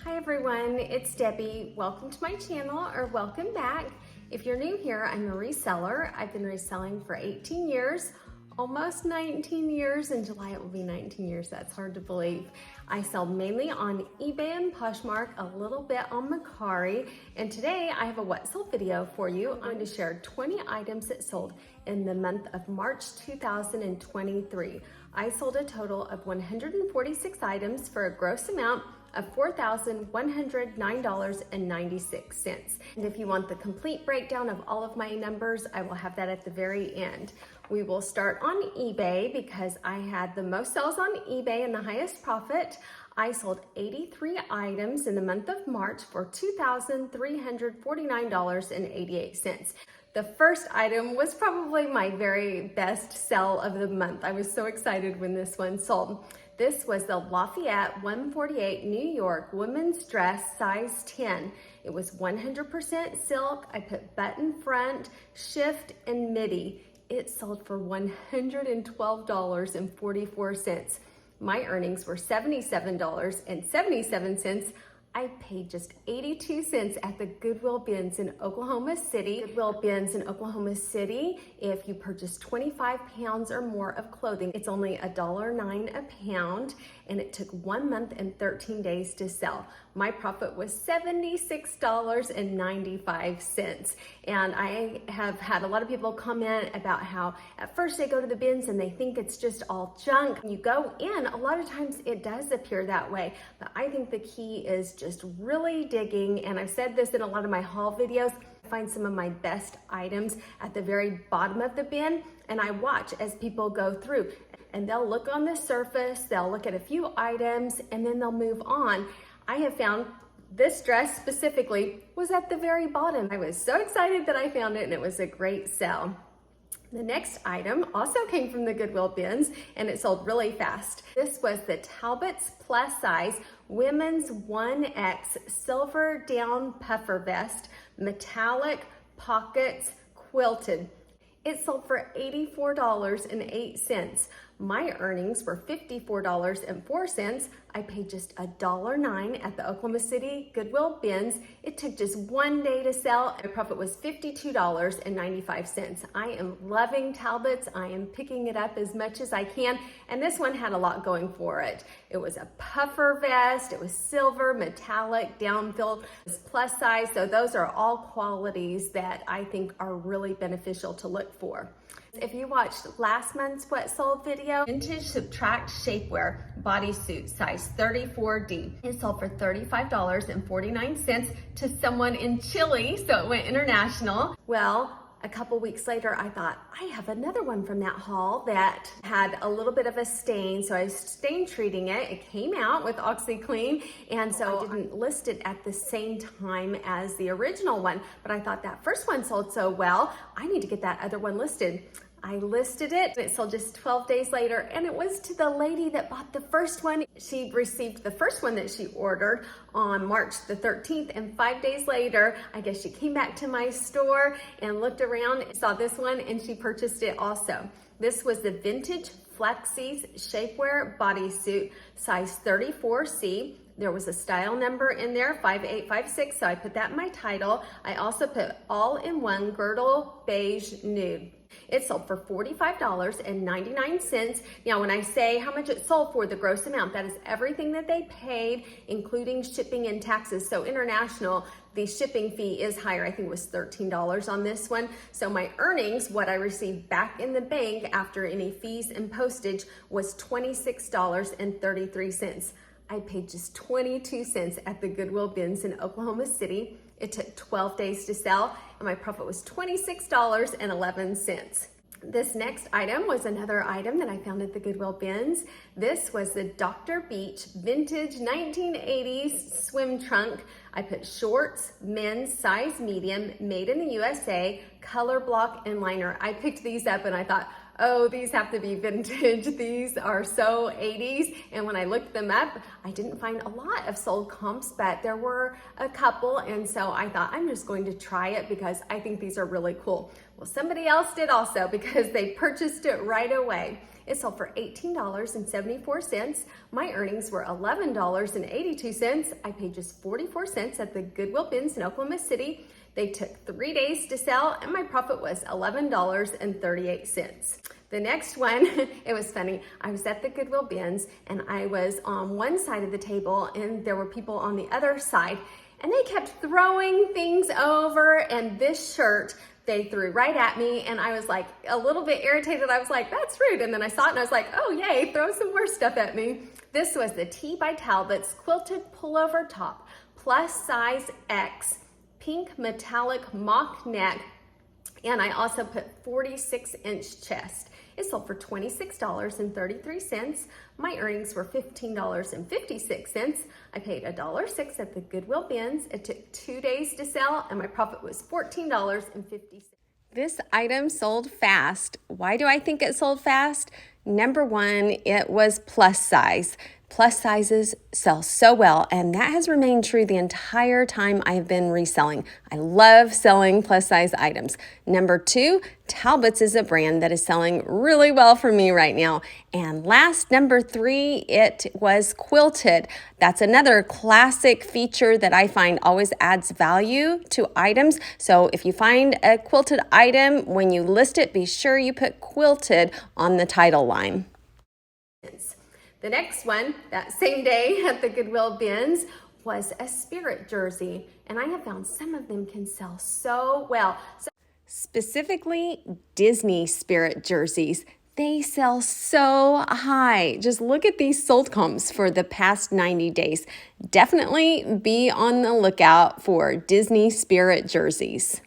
Hi everyone, it's Debbie. Welcome to my channel, or welcome back. If you're new here, I'm a reseller. I've been reselling for 18 years, almost 19 years. In July it will be 19 years, that's hard to believe. I sell mainly on eBay and Poshmark, a little bit on Mercari, and today I have a what sold video for you. I'm going to share 20 items that sold in the month of March 2023. I sold a total of 146 items for a gross amount of $4,109.96. And if you want the complete breakdown of all of my numbers, I will have that at the very end. We will start on eBay because I had the most sales on eBay and the highest profit. I sold 83 items in the month of March for $2,349.88. The first item was probably my very best sell of the month. I was so excited when this one sold. This was the Lafayette 148 New York women's dress size 10. It was 100% silk. I put button front, shift, and midi. It sold for $112.44. My earnings were $77.77. I paid just 82 cents at the Goodwill bins in Oklahoma City. Goodwill bins in Oklahoma City, if you purchase 25 pounds or more of clothing, it's only $1.09 a pound, and it took 1 month and 13 days to sell. My profit was $76.95. And I have had a lot of people comment about how at first they go to the bins and they think it's just all junk. When you go in, a lot of times it does appear that way, but I think the key is just really digging, and I've said this in a lot of my haul videos. I find some of my best items at the very bottom of the bin, and I watch as people go through, and they'll look on the surface, they'll look at a few items, and then they'll move on. I have found this dress specifically was at the very bottom. I was so excited that I found it, and it was a great sell. The next item also came from the Goodwill bins, and it sold really fast. This was the Talbot's plus size women's 1X silver down puffer vest, metallic pockets, quilted. It sold for $84.08. My earnings were $54.04. I paid just $1.09 at the Oklahoma City Goodwill bins. It took just 1 day to sell. My profit was $52.95. I am loving Talbot's. I am picking it up as much as I can. And this one had a lot going for it. It was a puffer vest. It was silver, metallic, down-filled, it was plus size. So those are all qualities that I think are really beneficial to look for. If you watched last month's what sold video, vintage subtract shapewear bodysuit size 34D. It sold for $35.49 to someone in Chile, so it went international. Well, a couple weeks later, I thought, I have another one from that haul that had a little bit of a stain, so I stain treating it. It came out with OxyClean, and so I didn't list it at the same time as the original one, but I thought that first one sold so well, I need to get that other one listed. I listed it, and it sold just 12 days later, and it was to the lady that bought the first one. She received the first one that she ordered on March the 13th, and 5 days later, I guess she came back to my store and looked around, saw this one, and she purchased it also. This was the vintage Flexi's shapewear bodysuit, size 34C. There was a style number in there, 5856, so I put that in my title. I also put all-in-one girdle beige nude. It sold for $45.99. Now, when I say how much it sold for, the gross amount, that is everything that they paid, including shipping and taxes. So international, the shipping fee is higher. I think it was $13 on this one. So my earnings, what I received back in the bank after any fees and postage, was $26.33. I paid just 22 cents at the Goodwill bins in Oklahoma City. It took 12 days to sell, and my profit was $26.11. This next item was another item that I found at the Goodwill bins. This was the Dr. Beach vintage 1980s swim trunk. I put shorts, men's size medium, made in the USA, color block and liner. I picked these up and I thought, oh, these have to be vintage. These are so 80s. And when I looked them up, I didn't find a lot of sold comps, but there were a couple. And so I thought, I'm just going to try it because I think these are really cool. Well, somebody else did also because they purchased it right away. It sold for $18.74. My earnings were $11.82. I paid just 44 cents at the Goodwill bins in Oklahoma City. They took 3 days to sell and my profit was $11.38. The next one, it was funny. I was at the Goodwill bins and I was on one side of the table and there were people on the other side and they kept throwing things over, and this shirt they threw right at me and I was like a little bit irritated. I was like, that's rude. And then I saw it and I was like, oh yay, throw some more stuff at me. This was the T by Talbot's quilted pullover top, plus size X, pink metallic mock neck, and I also put 46-inch chest. It sold for $26.33. My earnings were $15.56. I paid $1.06 at the Goodwill bins. It took 2 days to sell and my profit was $14.50. This item sold fast. Why do I think it sold fast? Number one, it was plus size. Plus sizes sell so well, and that has remained true the entire time I've been reselling. I love selling plus size items. Number two, Talbot's is a brand that is selling really well for me right now. And last, number three, it was quilted. That's another classic feature that I find always adds value to items. So if you find a quilted item, when you list it, be sure you put quilted on the title line. The next one, that same day at the Goodwill bins, was a spirit jersey. And I have found some of them can sell so well. Specifically, Disney spirit jerseys. They sell so high. Just look at these sold comps for the past 90 days. Definitely be on the lookout for Disney spirit jerseys.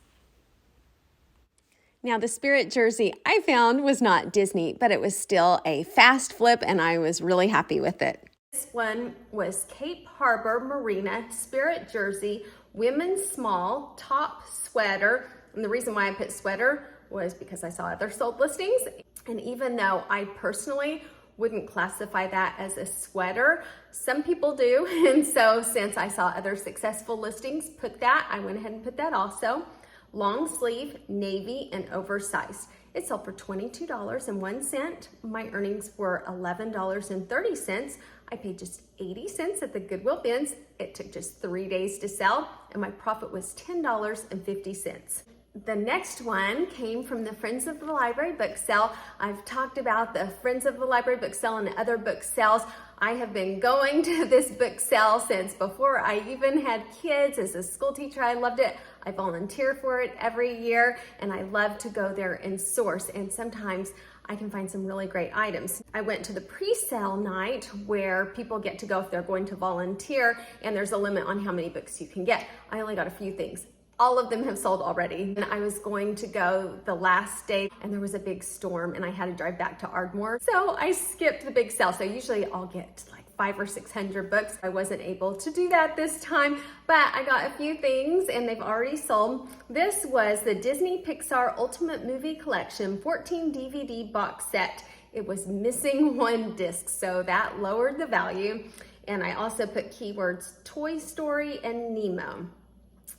Now, the spirit jersey I found was not Disney, but it was still a fast flip, and I was really happy with it. This one was Cape Harbor Marina spirit jersey, women's small, top sweater. And the reason why I put sweater was because I saw other sold listings. And even though I personally wouldn't classify that as a sweater, some people do. And so since I saw other successful listings put that, I went ahead and put that also. Long sleeve, navy, and oversized. It sold for $22.01. My earnings were $11.30. I paid just 80 cents at the Goodwill bins. It took just 3 days to sell, and my profit was $10.50. The next one came from the Friends of the Library book sale. I've talked about the Friends of the Library book sale and other book sales. I have been going to this book sale since before I even had kids. As a school teacher, I loved it. I volunteer for it every year, and I love to go there and source. And sometimes I can find some really great items. I went to the pre-sale night where people get to go if they're going to volunteer, and there's a limit on how many books you can get. I only got a few things. All of them have sold already. And I was going to go the last day and there was a big storm and I had to drive back to Ardmore. So I skipped the big sale. So usually I'll get like 500 or 600 books. I wasn't able to do that this time, but I got a few things and they've already sold. This was the Disney Pixar Ultimate Movie Collection 14 DVD box set. It was missing one disc, so that lowered the value. And I also put keywords Toy Story and Nemo.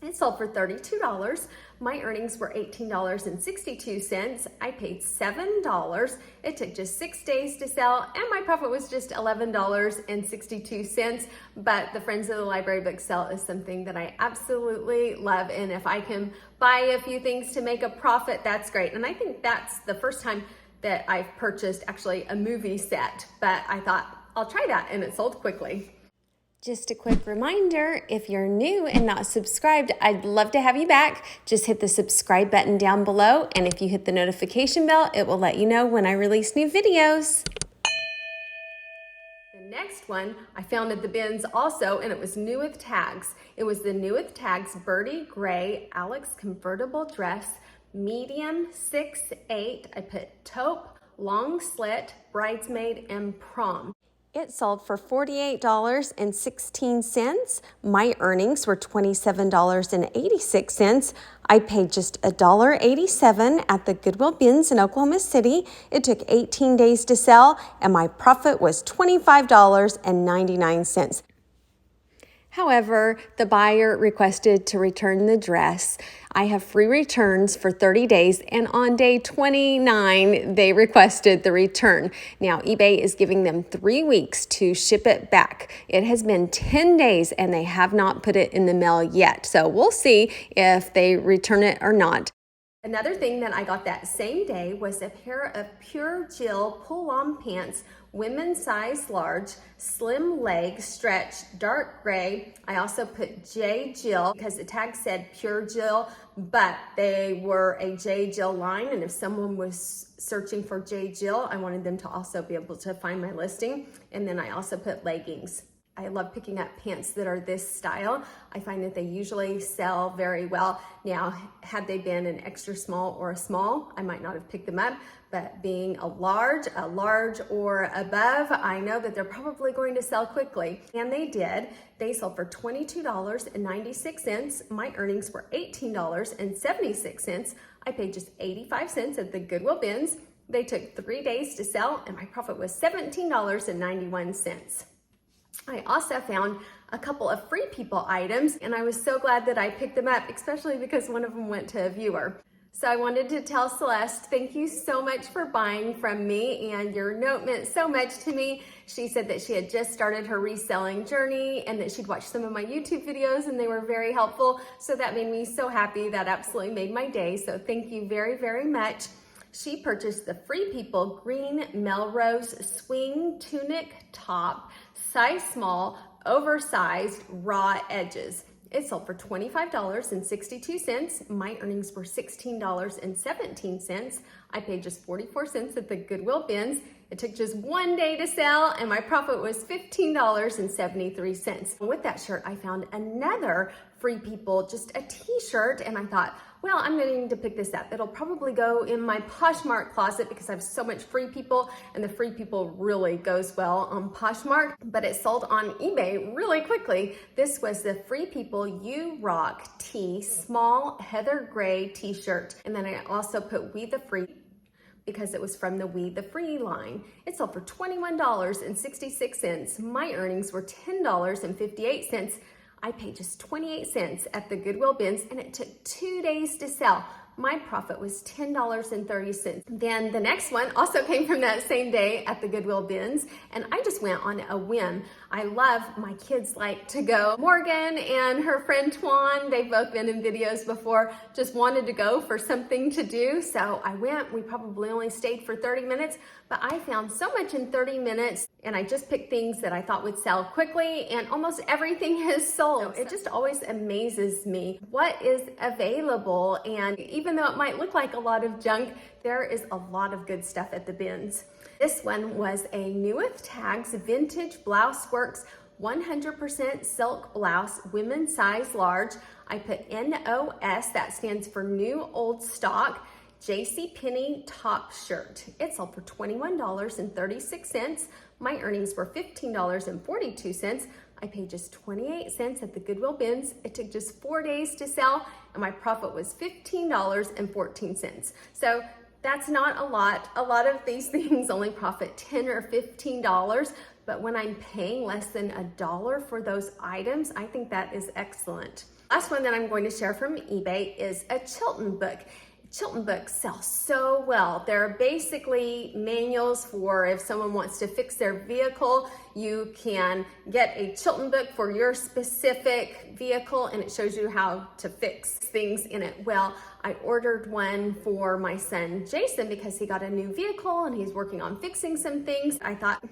It sold for $32. My earnings were $18.62. I paid $7. It took just 6 days to sell, and my profit was just $11.62. But the Friends of the Library book sale is something that I absolutely love. And if I can buy a few things to make a profit, that's great. And I think that's the first time that I've purchased actually a movie set, but I thought I'll try that, and it sold quickly. Just a quick reminder, if you're new and not subscribed, I'd love to have you back. Just hit the subscribe button down below, and if you hit the notification bell, it will let you know when I release new videos. The next one I found at the bins also, and it was new with tags. It was the new with tags Birdie Gray Alex convertible dress, medium 6'8". I put taupe, long slit, bridesmaid, and prom. It sold for $48.16. My earnings were $27.86. I paid just $1.87 at the Goodwill bins in Oklahoma City. It took 18 days to sell, and my profit was $25.99. However, the buyer requested to return the dress. I have free returns for 30 days, and on day 29, they requested the return. Now, eBay is giving them 3 weeks to ship it back. It has been 10 days, and they have not put it in the mail yet. So we'll see if they return it or not. Another thing that I got that same day was a pair of Pure Jill pull-on pants, women's size large, slim leg, stretch, dark gray. I also put J. Jill because the tag said Pure Jill, but they were a J. Jill line, and if someone was searching for J. Jill, I wanted them to also be able to find my listing. And then I also put leggings. I love picking up pants that are this style. I find that they usually sell very well. Now, had they been an extra small or a small, I might not have picked them up, but being a large or above, I know that they're probably going to sell quickly. And they did. They sold for $22.96. My earnings were $18.76. I paid just 85 cents at the Goodwill bins. They took 3 days to sell, and my profit was $17.91. I also found a couple of Free People items, and I was so glad that I picked them up, especially because one of them went to a viewer. So I wanted to tell Celeste, thank you so much for buying from me, and your note meant so much to me. She said that she had just started her reselling journey and that she'd watched some of my YouTube videos and they were very helpful. So that made me so happy. That absolutely made my day. So thank you very, very much. She purchased the Free People green Melrose swing tunic top, size small, oversized, raw edges. It sold for $25.62. My earnings were $16.17. I paid just 44 cents at the Goodwill bins. It took just 1 day to sell, and my profit was $15.73. With that shirt, I found another Free People, just a t-shirt, and I thought, well, I'm going to pick this up. It'll probably go in my Poshmark closet because I have so much Free People, and the Free People really goes well on Poshmark, but it sold on eBay really quickly. This was the Free People You Rock Tee, small heather gray t-shirt. And then I also put We the Free because it was from the We the Free line. It sold for $21.66. My earnings were $10.58. I paid just 28 cents at the Goodwill bins, and it took 2 days to sell. My profit was $10.30. Then the next one also came from that same day at the Goodwill bins, and I just went on a whim. I love, my kids like to go. Morgan and her friend Twan, they've both been in videos before, just wanted to go for something to do. So I went. We probably only stayed for 30 minutes, but I found so much in 30 minutes, and I just picked things that I thought would sell quickly, and almost everything has sold. So it just always amazes me what is available, and even though it might look like a lot of junk, there is a lot of good stuff at the bins. This one was a New with Tags Vintage Blouse Works 100% silk blouse, women's size large. I put NOS, that stands for New Old Stock, JCPenney top shirt. It sold for $21.36. My earnings were $15.42. I paid just 28 cents at the Goodwill bins. It took just 4 days to sell, and my profit was $15.14. So that's not a lot. A lot of these things only profit $10 or $15, but when I'm paying less than $1 for those items, I think that is excellent. Last one that I'm going to share from eBay is a Chilton book. Chilton books sell so well. They're basically manuals for if someone wants to fix their vehicle, you can get a Chilton book for your specific vehicle, and it shows you how to fix things in it. Well, I ordered one for my son Jason because he got a new vehicle and he's working on fixing some things. I thought,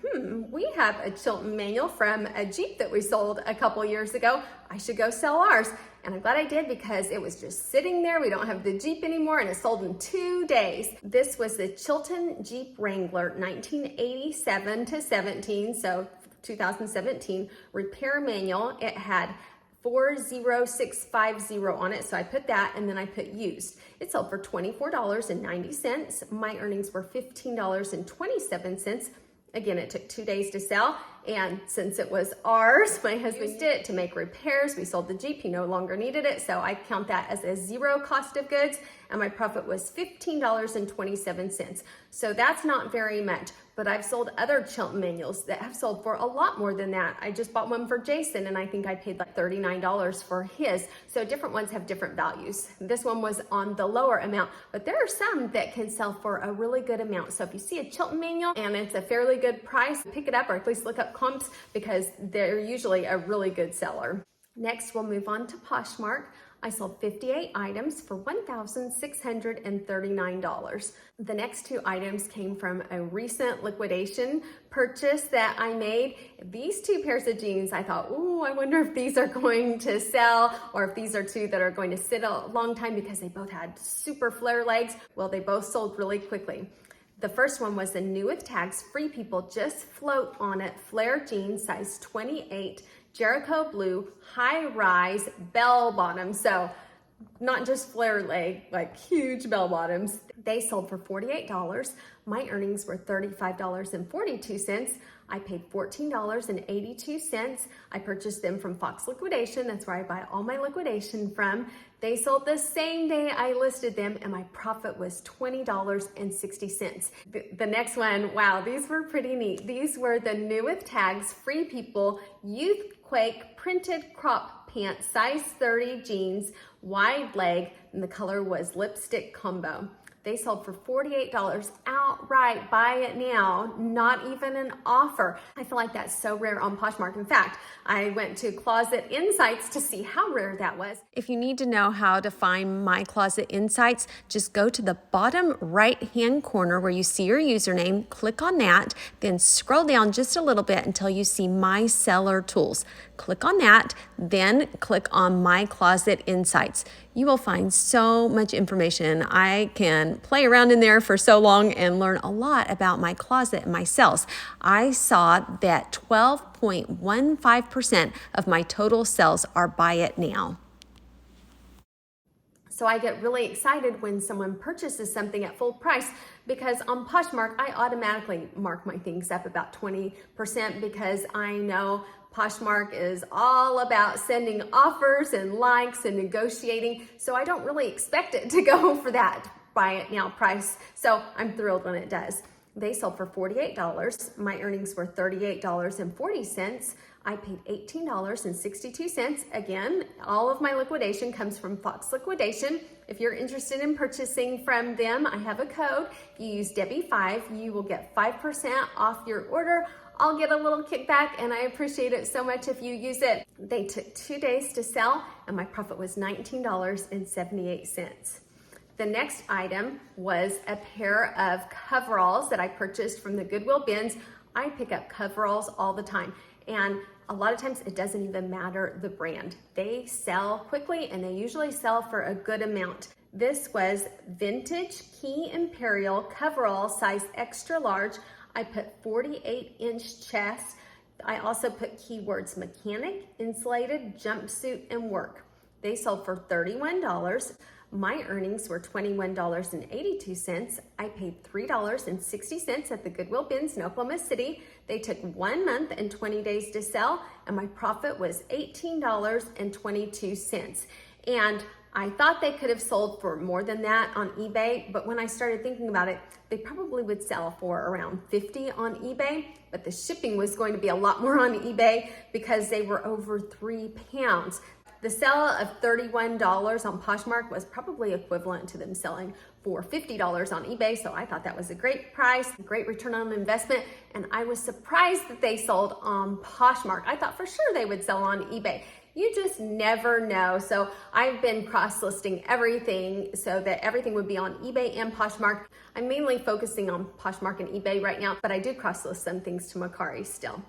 we have a Chilton manual from a Jeep that we sold a couple years ago. I should go sell ours. And I'm glad I did because it was just sitting there. We don't have the Jeep anymore, and it sold in 2 days. This was the Chilton Jeep Wrangler 1987 to 17, so 2017 repair manual. It had 40650 on it, so I put that, and then I put used. It sold for $24.90. My earnings were $15.27. Again, it took 2 days to sell, and since it was ours, my husband used it to make repairs. We sold the Jeep, he no longer needed it, so I count that as a zero cost of goods, and my profit was $15.27. So that's not very much, but I've sold other Chilton manuals that have sold for a lot more than that. I just bought one for Jason, and I think I paid like $39 for his. So different ones have different values. This one was on the lower amount, but there are some that can sell for a really good amount. So if you see a Chilton manual and it's a fairly good price, pick it up, or at least look up comps, because they're usually a really good seller. Next, we'll move on to Poshmark. I sold 58 items for $1,639. The next two items came from a recent liquidation purchase that I made. These two pairs of jeans, I thought, ooh, I wonder if these are going to sell, or if these are two that are going to sit a long time, because they both had super flare legs. Well, they both sold really quickly. The first one was the new with tags, Free People Just Float on It, flare jeans, size 28, Jericho blue, high rise, bell bottoms. So not just flare leg, like huge bell bottoms. They sold for $48. My earnings were $35.42. I paid $14.82. I purchased them from Fox Liquidation. That's where I buy all my liquidation from. They sold the same day I listed them, and my profit was $20.60. The next one, wow, these were pretty neat. These were the new with tags, Free People, Youthquake printed crop pants, size 30 jeans, wide leg, and the color was lipstick combo. They sold for $48 outright. Buy it now, not even an offer. I feel like that's so rare on Poshmark. In fact, I went to Closet Insights to see how rare that was. If you need to know how to find my Closet Insights, just go to the bottom right-hand corner where you see your username, click on that, then scroll down just a little bit until you see My Seller Tools. Click on that, then click on My Closet Insights. You will find so much information. I can play around in there for so long and learn a lot about my closet and my sales. I saw that 12.15% of my total sales are buy it now. So I get really excited when someone purchases something at full price, because on Poshmark, I automatically mark my things up about 20% because I know Poshmark is all about sending offers and likes and negotiating. So I don't really expect it to go for that buy it now price. So I'm thrilled when it does. They sold for $48. My earnings were $38.40. I paid $18.62. Again, all of my liquidation comes from Fox Liquidation. If you're interested in purchasing from them, I have a code. If you use Debbie5, you will get 5% off your order. I'll get a little kickback, and I appreciate it so much if you use it. They took 2 days to sell, and my profit was $19.78. The next item was a pair of coveralls that I purchased from the Goodwill bins. I pick up coveralls all the time, and a lot of times it doesn't even matter the brand. They sell quickly, and they usually sell for a good amount. This was vintage Key Imperial coverall, size extra large. I put 48-inch chest. I also put keywords mechanic, insulated, jumpsuit, and work. They sold for $31. My earnings were $21.82. I paid $3.60 at the Goodwill bins in Oklahoma City. They took 1 month and 20 days to sell, and my profit was $18.22. And I thought they could have sold for more than that on eBay, but when I started thinking about it, they probably would sell for around $50 on eBay, but the shipping was going to be a lot more on eBay because they were over 3 pounds. The sale of $31 on Poshmark was probably equivalent to them selling for $50 on eBay, so I thought that was a great price, great return on investment, and I was surprised that they sold on Poshmark. I thought for sure they would sell on eBay. You just never know. So I've been cross-listing everything so that everything would be on eBay and Poshmark. I'm mainly focusing on Poshmark and eBay right now, but I do cross-list some things to Mercari still.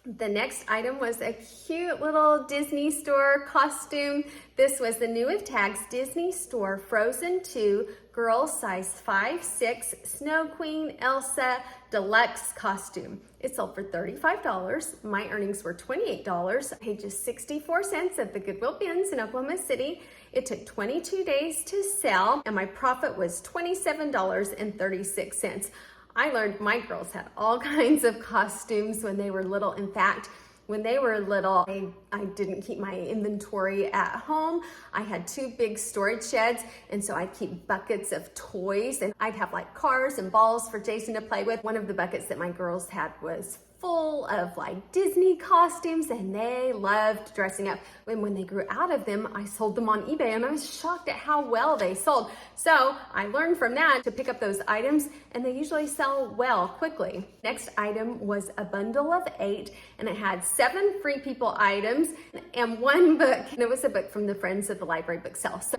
The next item was a cute little Disney store costume. This was the new with tags Disney store Frozen 2 girl size 5'6" Snow Queen Elsa deluxe costume. It sold for $35. My earnings were $28. I paid just 64 cents at the Goodwill bins in Oklahoma City. It took 22 days to sell, and my profit was $27.36. I learned my girls had all kinds of costumes when they were little. In fact, when they were little, I didn't keep my inventory at home. I had 2 big storage sheds, and so I'd keep buckets of toys, and I'd have like cars and balls for Jason to play with. One of the buckets that my girls had was full of like Disney costumes, and they loved dressing up. And when they grew out of them, I sold them on eBay, and I was shocked at how well they sold. So I learned from that to pick up those items, and they usually sell well quickly. Next item was a bundle of 8, and it had 7 Free People items and 1 book, and it was a book from the Friends of the Library bookshelf. So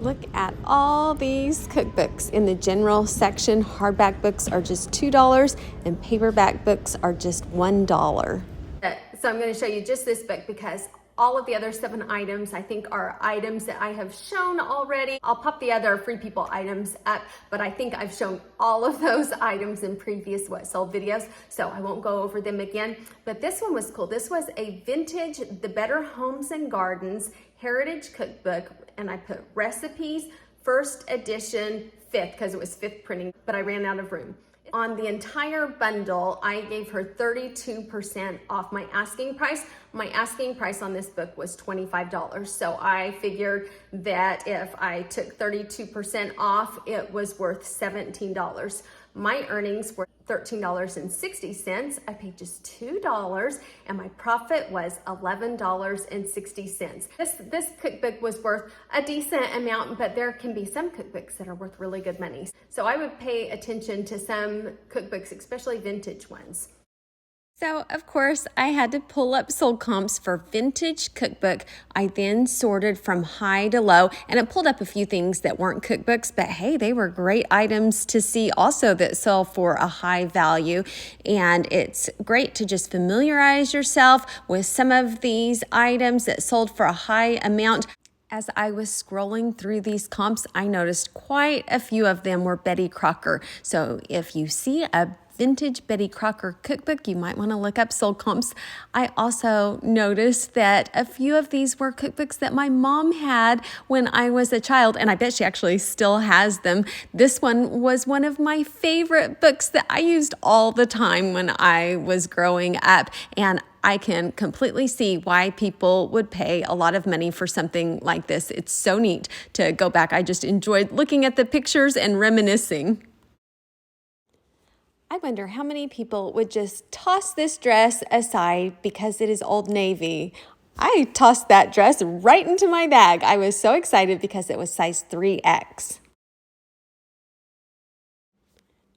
look at all these cookbooks. In the general section, hardback books are just $2 and paperback books are just $1. So I'm going to show you just this book because all of the other 7 items I think are items that I have shown already. I'll pop the other Free People items up, but I think I've shown all of those items in previous What Sold videos, so I won't go over them again. But this one was cool. This was a vintage The Better Homes and Gardens Heritage Cookbook, and I put recipes, 1st edition, 5th, because it was 5th printing, but I ran out of room. On the entire bundle, I gave her 32% off my asking price. My asking price on this book was $25. So I figured that if I took 32% off, it was worth $17. My earnings were $13.60. I paid just $2, and my profit was $11.60. This cookbook was worth a decent amount, but there can be some cookbooks that are worth really good money. So I would pay attention to some cookbooks, especially vintage ones. So, of course, I had to pull up sold comps for vintage cookbook. I then sorted from high to low, and it pulled up a few things that weren't cookbooks, but hey, they were great items to see also that sell for a high value. And it's great to just familiarize yourself with some of these items that sold for a high amount. As I was scrolling through these comps, I noticed quite a few of them were Betty Crocker. So if you see a vintage Betty Crocker cookbook, you might want to look up sold comps. I also noticed that a few of these were cookbooks that my mom had when I was a child, and I bet she actually still has them. This one was one of my favorite books that I used all the time when I was growing up, and I can completely see why people would pay a lot of money for something like this. It's so neat to go back. I just enjoyed looking at the pictures and reminiscing. I wonder how many people would just toss this dress aside because it is Old Navy. I tossed that dress right into my bag. I was so excited because it was size 3X.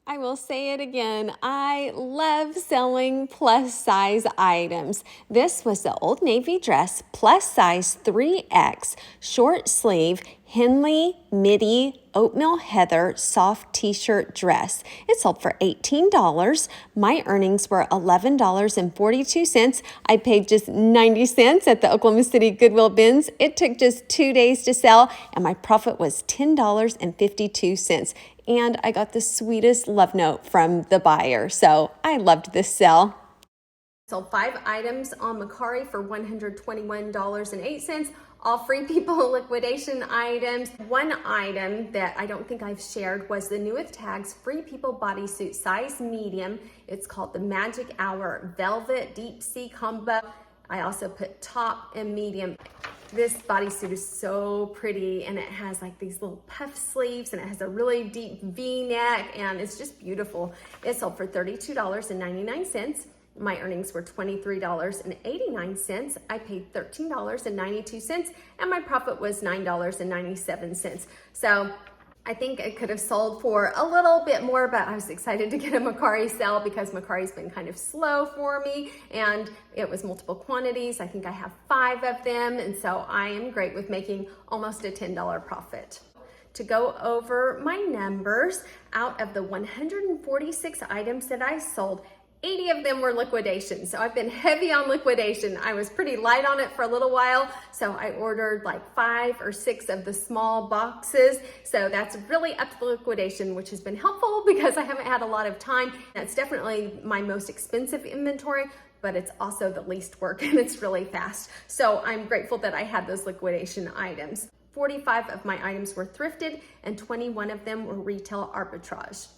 I will say it again. I love selling plus size items. This was the Old Navy dress, plus size 3X, short sleeve, Henley midi oatmeal heather soft t-shirt dress. It sold for $18. My earnings were $11.42. I paid just 90 cents at the Oklahoma City Goodwill bins. It took just 2 days to sell, and my profit was $10.52. And I got the sweetest love note from the buyer. So I loved this sell. Sold 5 items on Mercari for $121.08. All Free People liquidation items. One item that I don't think I've shared was the new with tags Free People bodysuit size medium. It's called the Magic Hour Velvet Deep Sea Combo. I also put top and medium. This bodysuit is so pretty, and it has like these little puff sleeves, and it has a really deep V-neck, and it's just beautiful. It sold for $32.99. My earnings were $23.89. I paid $13.92, and my profit was $9.97. So I think it could have sold for a little bit more, but I was excited to get a Mercari sale because Mercari's been kind of slow for me, and it was multiple quantities. I think I have 5 of them, and so I am great with making almost a $10 profit. To go over my numbers, out of the 146 items that I sold, 80 of them were liquidation. So I've been heavy on liquidation. I was pretty light on it for a little while. So I ordered like 5 or 6 of the small boxes. So that's really up to the liquidation, which has been helpful because I haven't had a lot of time. That's definitely my most expensive inventory, but it's also the least work, and it's really fast. So I'm grateful that I had those liquidation items. 45 of my items were thrifted, and 21 of them were retail arbitrage.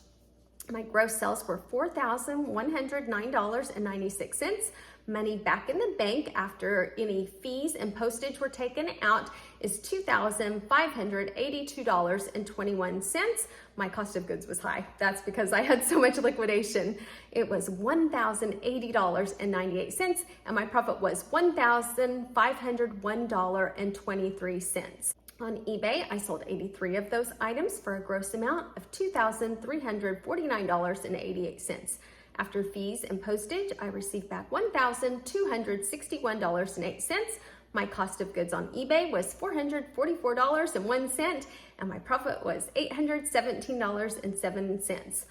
My gross sales were $4,109.96. Money back in the bank after any fees and postage were taken out is $2,582.21. My cost of goods was high. That's because I had so much liquidation. It was $1,080.98, and my profit was $1,501.23. On eBay, I sold 83 of those items for a gross amount of $2,349.88. After fees and postage, I received back $1,261.08. My cost of goods on eBay was $444.01, and my profit was $817.07.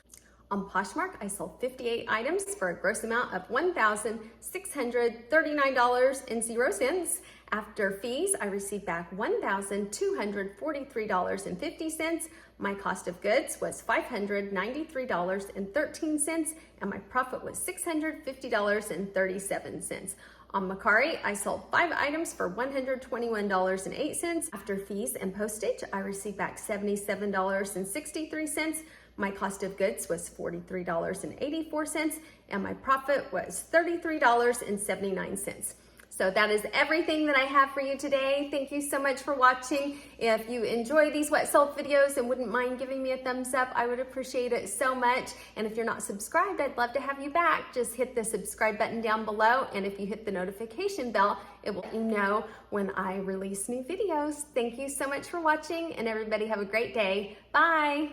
On Poshmark, I sold 58 items for a gross amount of $1,639.00. After fees, I received back $1,243.50. My cost of goods was $593.13, and my profit was $650.37. On Mercari, I sold 5 items for $121.08. After fees and postage, I received back $77.63. My cost of goods was $43.84, and my profit was $33.79. So that is everything that I have for you today. Thank you so much for watching. If you enjoy these wet sold videos and wouldn't mind giving me a thumbs up, I would appreciate it so much. And if you're not subscribed, I'd love to have you back. Just hit the subscribe button down below. And if you hit the notification bell, it will let you know when I release new videos. Thank you so much for watching, and everybody have a great day. Bye.